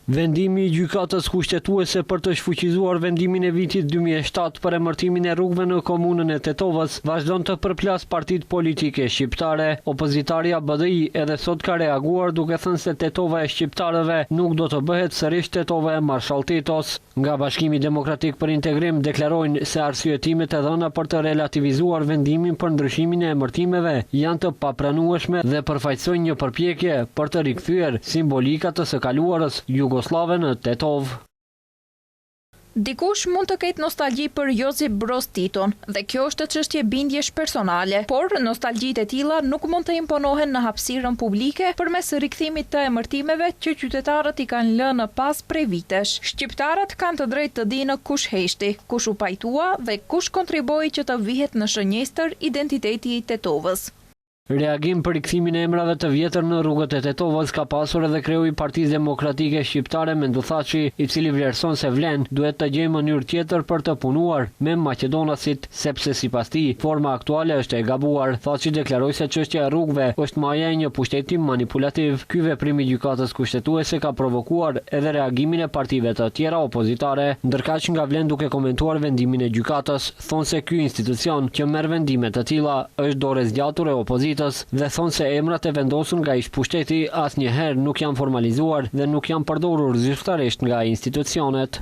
Vendimi i gjykatës kushtetuese për të shfuqizuar vendimin e vitit 2007 për emërtimin e rrugëve në komunën e Tetovës vazhdon të përplas partitë politike shqiptare. Opozitaria BDI edhe sot ka reaguar duke thënë se Tetova e shqiptarëve nuk do të bëhet sërish Tetova e Marshall Titos. Nga Bashkimi Demokratik për Integrim deklarojnë se arsyetimet e dhëna për të relativizuar vendimin për ndryshimin e emërtimeve janë të papranueshme dhe përfaqësojnë një përpjekje për të rikthyer simbolikat të së kaluarës jugoslave në Tetov. Dikush mund të ketë nostalgji për Josip Broz Titon dhe kjo është çështje bindjesh personale, por nostalgjitë e tilla nuk mund të imponohen në hapësirën publike përmes rikthimit të emërtimeve që qytetarët i kanë lënë pas prej vitesh. Shqiptarët kanë të drejtë të dinë kush heshti, kush u pajtua dhe kush kontriboi që të vihet në shënjestër identiteti i Tetovës. Reagim për rikthimin e emrave të vjetër në rrugët e Tetovës ka pasur edhe kreu i Partisë Demokratike Shqiptare Mendu Thaçi, i cili vlerëson se vlen duhet të gjejë mënyrë tjetër për të punuar me maqedonasit, sepse sipas tij forma aktuale është e gabuar. Thaçi deklaroi se çështja e rrugëve është maja e një pushteti manipulativ. Ky veprim i gjykatës kushtetuese ka provokuar edhe reagimin e partive të tjera opozitare, ndërkaq nga vlen duke komentuar vendimin e gjykatës, thonë se ky institucion që merr vendime të tilla është dorë zgjatur e opozitës dhe thonë se emrat e vendosur nga ish-pushteti asnjëherë nuk janë formalizuar dhe nuk janë përdorur zyrtarisht nga institucionet.